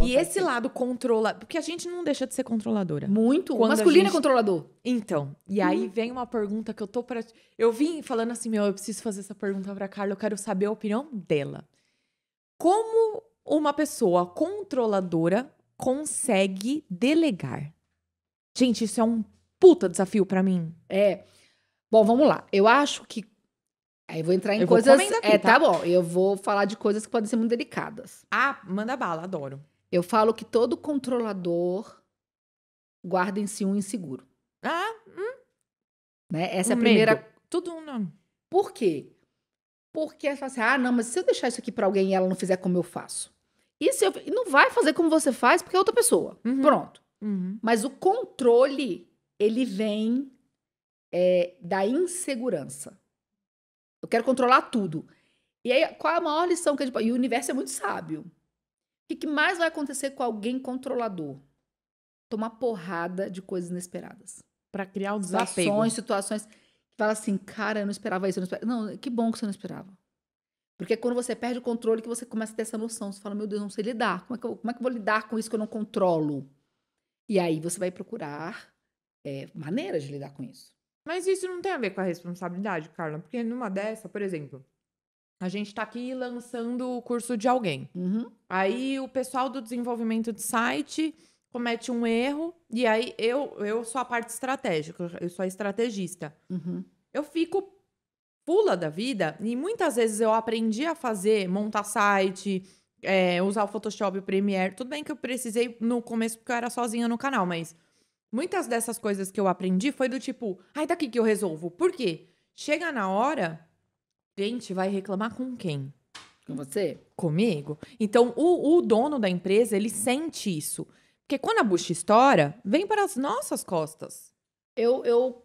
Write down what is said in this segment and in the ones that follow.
E esse lado controla... Porque a gente não deixa de ser controladora. Muito. Quando O masculino a gente... é controlador. Então, e aí vem uma pergunta que eu tô pra... Eu vim falando assim, eu preciso fazer essa pergunta pra Carla, eu quero saber a opinião dela. Como uma pessoa controladora consegue delegar? Gente, isso é um puta desafio pra mim. Bom, vamos lá. Eu acho que... Aí eu vou entrar em Eu vou coisas... comendo aqui, tá tá? bom. Eu vou falar de coisas que podem ser muito delicadas. Ah, manda bala, adoro. Eu falo que todo controlador guarda em si um inseguro. Ah, Né? Essa é a um primeira... medo. Tudo não. Por quê? Porque ela fala assim, não, mas se eu deixar isso aqui pra alguém e ela não fizer como eu faço? E se eu... não vai fazer como você faz porque é outra pessoa. Uhum. Pronto. Uhum. Mas o controle, ele vem da insegurança. Eu quero controlar tudo. E aí, qual é a maior lição que a gente pode... E o universo é muito sábio. O que mais vai acontecer com alguém controlador? Tomar porrada de coisas inesperadas. Pra criar o desapego. Ações, situações... Fala assim, cara, eu não esperava isso. Eu não, esperava. Não, que bom que você não esperava. Porque quando você perde o controle, que você começa a ter essa noção. Você fala, meu Deus, não sei lidar. Como é que eu vou lidar com isso que eu não controlo? E aí você vai procurar maneiras de lidar com isso. Mas isso não tem a ver com a responsabilidade, Carla. Porque numa dessa, por exemplo, a gente tá aqui lançando o curso de alguém. Uhum. Aí o pessoal do desenvolvimento de site comete um erro. E aí eu sou a parte estratégica, eu sou a estrategista. Uhum. Eu fico pula da vida e muitas vezes eu aprendi a fazer, montar site, usar o Photoshop, o Premiere. Tudo bem que eu precisei no começo porque eu era sozinha no canal, mas muitas dessas coisas que eu aprendi foi do tipo, ai, daqui que eu resolvo. Por quê? Chega na hora, gente, vai reclamar com quem? Com você? Comigo? Então, o dono da empresa, ele sente isso. Porque quando a bucha estoura, vem para as nossas costas. Eu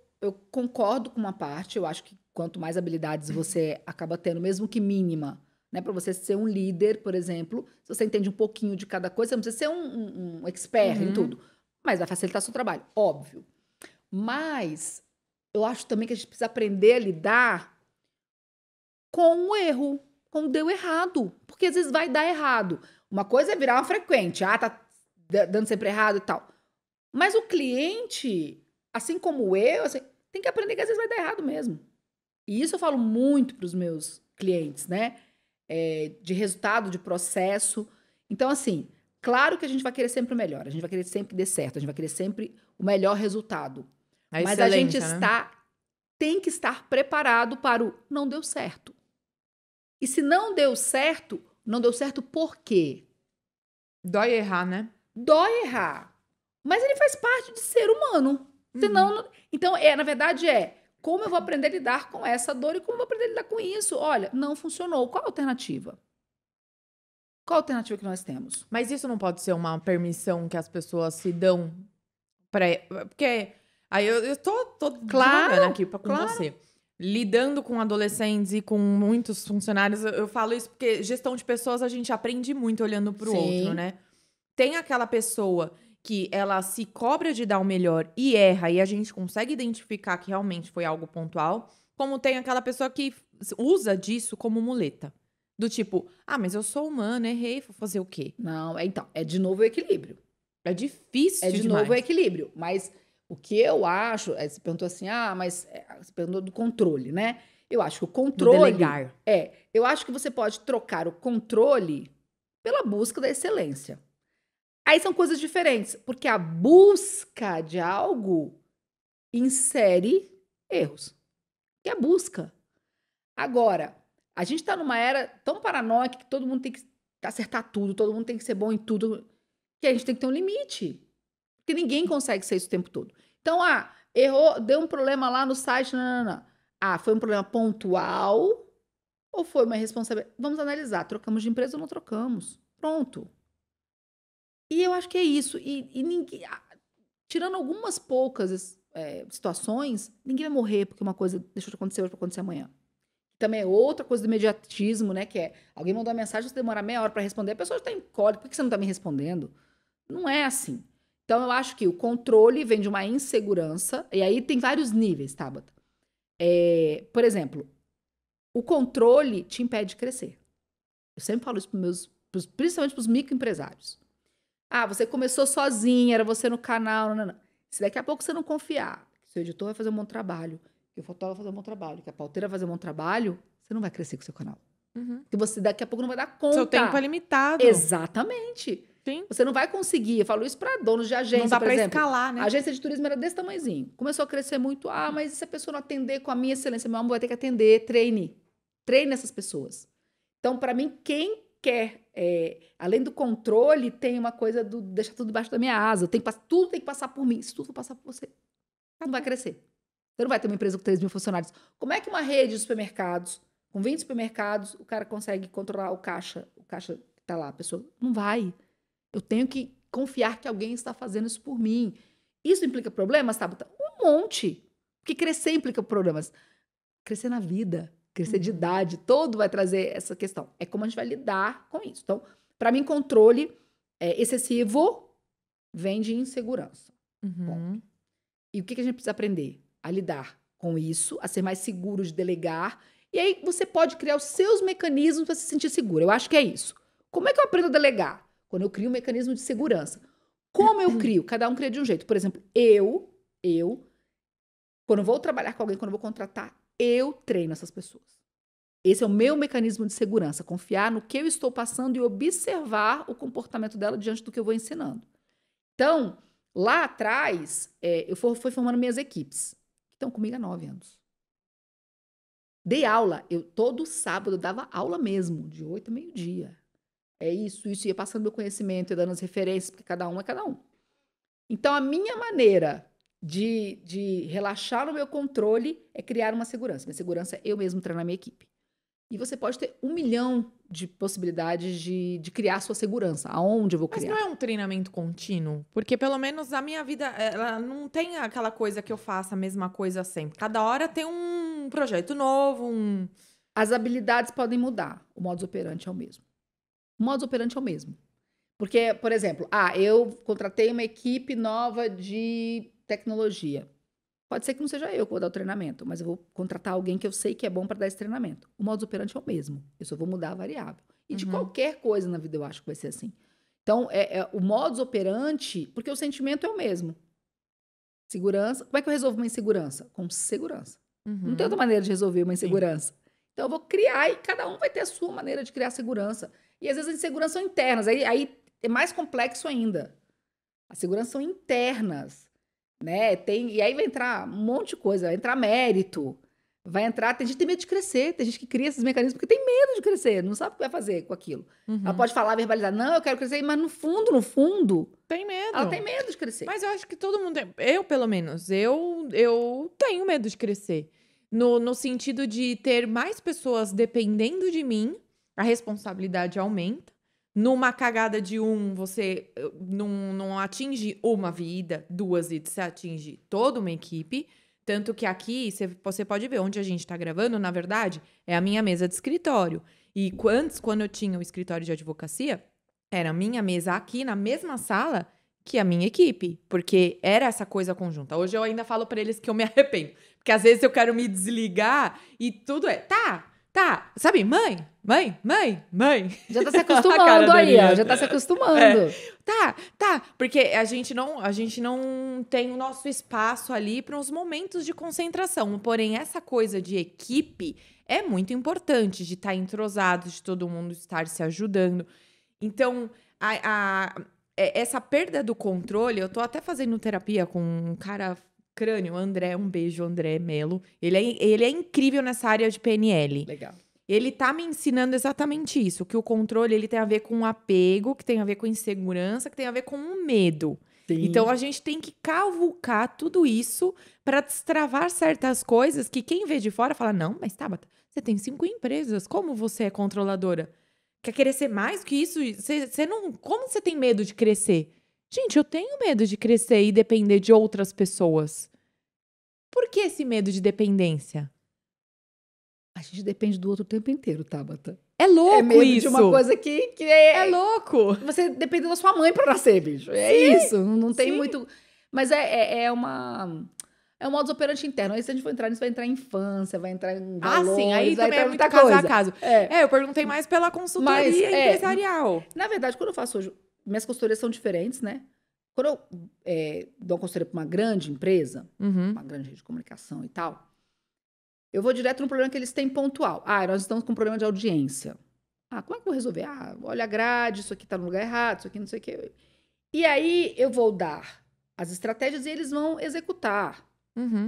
concordo com uma parte. Eu acho que quanto mais habilidades você acaba tendo, mesmo que mínima, né? Para você ser um líder, por exemplo, se você entende um pouquinho de cada coisa, você não precisa ser um expert em tudo. Mas vai facilitar seu trabalho, óbvio. Mas eu acho também que a gente precisa aprender a lidar com o erro, com o deu errado. Porque às vezes vai dar errado. Uma coisa é virar uma frequente. Tá dando sempre errado e tal. Mas o cliente, assim como eu, assim, tem que aprender que às vezes vai dar errado mesmo. E isso eu falo muito para os meus clientes, né? De resultado, de processo. Então, assim, claro que a gente vai querer sempre o melhor. A gente vai querer sempre que dê certo. A gente vai querer sempre o melhor resultado. Mas a gente tem que estar preparado para o não deu certo. E se não deu certo por quê? Dói errar, né? Dói errar. Mas ele faz parte de ser humano. Senão, então, na verdade, como eu vou aprender a lidar com essa dor e como eu vou aprender a lidar com isso? Olha, não funcionou. Qual a alternativa? Qual a alternativa que nós temos? Mas isso não pode ser uma permissão que as pessoas se dão pra... Porque aí eu tô divagando aqui com você. Lidando com adolescentes e com muitos funcionários, eu falo isso porque gestão de pessoas a gente aprende muito olhando pro outro, né? Tem aquela pessoa que ela se cobra de dar o melhor e erra, e a gente consegue identificar que realmente foi algo pontual, como tem aquela pessoa que usa disso como muleta. Do tipo, mas eu sou humana, errei, vou fazer o quê? Não, então, é de novo o equilíbrio. É difícil de demais. novo o equilíbrio. Mas o que eu acho, você perguntou assim, você perguntou do controle, né? Eu acho que o controle... Do delegar. Eu acho que você pode trocar o controle pela busca da excelência. Aí são coisas diferentes, porque a busca de algo insere erros. Que é a busca. Agora, a gente tá numa era tão paranoica que todo mundo tem que acertar tudo, todo mundo tem que ser bom em tudo, que a gente tem que ter um limite. Porque ninguém consegue ser isso o tempo todo. Então, errou, deu um problema lá no site, não. Foi um problema pontual ou foi uma responsabilidade? Vamos analisar, trocamos de empresa ou não trocamos? Pronto. E eu acho que é isso. E ninguém, tirando algumas poucas situações, ninguém vai morrer porque uma coisa deixou de acontecer hoje para acontecer amanhã. Também é outra coisa do imediatismo, né? Que alguém mandou uma mensagem, você demora meia hora para responder, a pessoa está em cólica, por que você não está me respondendo? Não é assim. Então, eu acho que o controle vem de uma insegurança, e aí tem vários níveis, Tabata. Por exemplo, o controle te impede de crescer. Eu sempre falo isso principalmente para os microempresários. Ah, você começou sozinha, era você no canal. Não. Se daqui a pouco você não confiar, que seu editor vai fazer um bom trabalho, que o fotógrafo vai fazer um bom trabalho, que a pauteira vai fazer um bom trabalho, você não vai crescer com o seu canal. Porque você daqui a pouco não vai dar conta. Seu tempo é limitado. Exatamente. Sim. Você não vai conseguir. Eu falo isso para donos de agência, não dá por pra exemplo. escalar, né? A agência de turismo era desse tamanhozinho. Começou a crescer muito. Ah, mas e se a pessoa não atender com a minha excelência? Meu amor, vai ter que atender. Treine. Treine essas pessoas. Então, para mim, quem quer, além do controle, tem uma coisa do deixar tudo debaixo da minha asa. Tudo tem que passar por mim. Se tudo for passar por você, não vai crescer. Você não vai ter uma empresa com 3 mil funcionários. Como é que uma rede de supermercados, com 20 supermercados, o cara consegue controlar o caixa que tá lá? A pessoa não vai. Eu tenho que confiar que alguém está fazendo isso por mim. Isso implica problemas, Tabata? Um monte. Porque crescer implica problemas. Crescer na vida, crescer de idade, todo vai trazer essa questão. É como a gente vai lidar com isso. Então, para mim, controle excessivo vem de insegurança. Bom, e o que a gente precisa aprender? A lidar com isso, a ser mais seguro de delegar. E aí você pode criar os seus mecanismos para se sentir seguro. Eu acho que é isso. Como é que eu aprendo a delegar? Quando eu crio um mecanismo de segurança. Como eu crio? Cada um cria de um jeito. Por exemplo, eu, quando eu vou trabalhar com alguém, quando eu vou contratar, eu treino essas pessoas. Esse é o meu mecanismo de segurança. Confiar no que eu estou passando e observar o comportamento dela diante do que eu vou ensinando. Então, lá atrás, eu fui formando minhas equipes, que estão comigo há 9 anos. Dei aula. Todo sábado eu dava aula mesmo, de 8 a meio-dia. É isso, ia passando meu conhecimento, ia dando as referências, porque cada um é cada um. Então, a minha maneira de relaxar no meu controle é criar uma segurança. Minha segurança é eu mesmo treinar a minha equipe. E você pode ter 1 milhão de possibilidades de criar a sua segurança. Aonde eu vou criar? Mas não é um treinamento contínuo? Porque, pelo menos, a minha vida, ela não tem aquela coisa que eu faça a mesma coisa sempre. Cada hora tem um projeto novo, As habilidades podem mudar. O modus operandi é o mesmo. O modus operandi é o mesmo. Porque, por exemplo, eu contratei uma equipe nova de tecnologia. Pode ser que não seja eu que vou dar o treinamento, mas eu vou contratar alguém que eu sei que é bom para dar esse treinamento. O modus operandi é o mesmo. Eu só vou mudar a variável. E de qualquer coisa na vida eu acho que vai ser assim. Então, o modus operandi, porque o sentimento é o mesmo. Segurança. Como é que eu resolvo uma insegurança? Com segurança. Não tem outra maneira de resolver uma insegurança. Então, eu vou criar e cada um vai ter a sua maneira de criar segurança. E às vezes as inseguranças são internas. Aí é mais complexo ainda. As seguranças são internas, né? E aí vai entrar um monte de coisa. Vai entrar mérito. Vai entrar... Tem gente que tem medo de crescer. Tem gente que cria esses mecanismos porque tem medo de crescer. Não sabe o que vai fazer com aquilo. Ela pode falar, verbalizar. Não, eu quero crescer. Mas no fundo... Tem medo. Ela tem medo de crescer. Mas eu acho que todo mundo tem. Eu, pelo menos, eu tenho medo de crescer. No sentido de ter mais pessoas dependendo de mim, a responsabilidade aumenta. Numa cagada de você não atinge uma vida, 2 vidas, você atinge toda uma equipe. Tanto que aqui, você pode ver onde a gente tá gravando, na verdade, é a minha mesa de escritório. E antes, quando eu tinha o escritório de advocacia, era a minha mesa aqui na mesma sala que a minha equipe, porque era essa coisa conjunta. Hoje eu ainda falo pra eles que eu me arrependo, porque às vezes eu quero me desligar e tudo tá, sabe, mãe. Já tá se acostumando aí, ó, já tá se acostumando. Tá, porque a gente não tem o nosso espaço ali para os momentos de concentração. Porém, essa coisa de equipe é muito importante, de estar entrosado, de todo mundo estar se ajudando. Então, essa perda do controle, eu tô até fazendo terapia com um cara crânio, André, um beijo, André Melo. Ele é incrível nessa área de PNL. Legal. Ele tá me ensinando exatamente isso, que o controle ele tem a ver com apego, que tem a ver com insegurança, que tem a ver com um medo. Sim. Então, a gente tem que cavucar tudo isso para destravar certas coisas que quem vê de fora fala, não, mas Tabata, você tem 5 empresas, como você é controladora? Quer crescer mais que isso? Você não... Como você tem medo de crescer? Gente, eu tenho medo de crescer e depender de outras pessoas. Por que esse medo de dependência? A gente depende do outro o tempo inteiro, Tabata. É louco é medo isso. de uma coisa que é louco. Você depende da sua mãe pra nascer, bicho. É isso. Não tem muito... Mas é um modus operandi interno. Aí se a gente for entrar nisso, vai entrar em infância, vai entrar em valores, sim. Aí vai também entrar é muito muita caso coisa. a caso. Eu perguntei mais pela consultoria empresarial. Na verdade, quando eu faço hoje minhas consultorias são diferentes, né? Quando eu dou uma consultoria para uma grande empresa, uma grande rede de comunicação e tal, eu vou direto no problema que eles têm pontual. Nós estamos com um problema de audiência. Como é que eu vou resolver? Olha a grade, isso aqui está no lugar errado, isso aqui não sei o quê. E aí eu vou dar as estratégias e eles vão executar.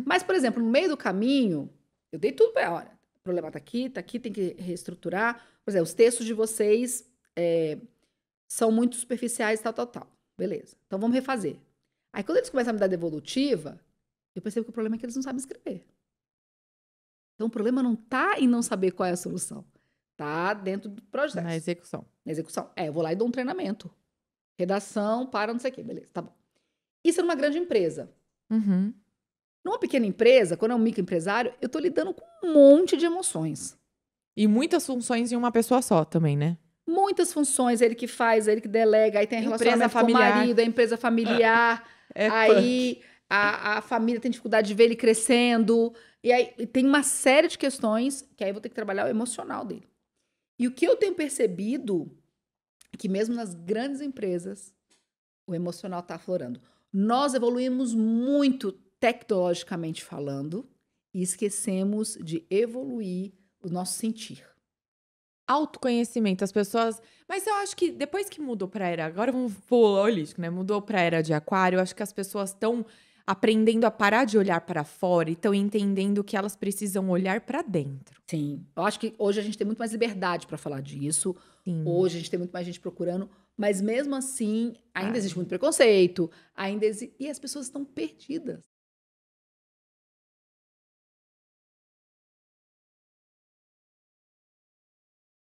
Mas, por exemplo, no meio do caminho, eu dei tudo para olha, o problema está aqui, tem que reestruturar. Por exemplo, os textos de vocês são muito superficiais, tal. Beleza. Então, vamos refazer. Aí, quando eles começam a me dar devolutiva, eu percebo que o problema é que eles não sabem escrever. Então, o problema não está em não saber qual é a solução. Está dentro do projeto. Na execução. Eu vou lá e dou um treinamento. Redação para não sei o quê. Beleza, tá bom. Isso é numa grande empresa. Numa pequena empresa, quando é um microempresário, eu estou lidando com um monte de emoções. E muitas funções em uma pessoa só também, né? Muitas funções, ele que faz, ele que delega, aí tem a relacionamento com o marido, a empresa familiar, aí a família tem dificuldade de ver ele crescendo, e aí tem uma série de questões que aí eu vou ter que trabalhar o emocional dele. E o que eu tenho percebido é que mesmo nas grandes empresas, o emocional está aflorando. Nós evoluímos muito tecnologicamente falando e esquecemos de evoluir o nosso sentir. Autoconhecimento, as pessoas... Mas eu acho que depois que mudou pra era... Agora vamos pular holístico, né? Mudou pra era de aquário, eu acho que as pessoas estão aprendendo a parar de olhar para fora e estão entendendo que elas precisam olhar para dentro. Sim, eu acho que hoje a gente tem muito mais liberdade para falar disso. Sim. Hoje a gente tem muito mais gente procurando, mas mesmo assim ainda existe muito preconceito, e as pessoas estão perdidas.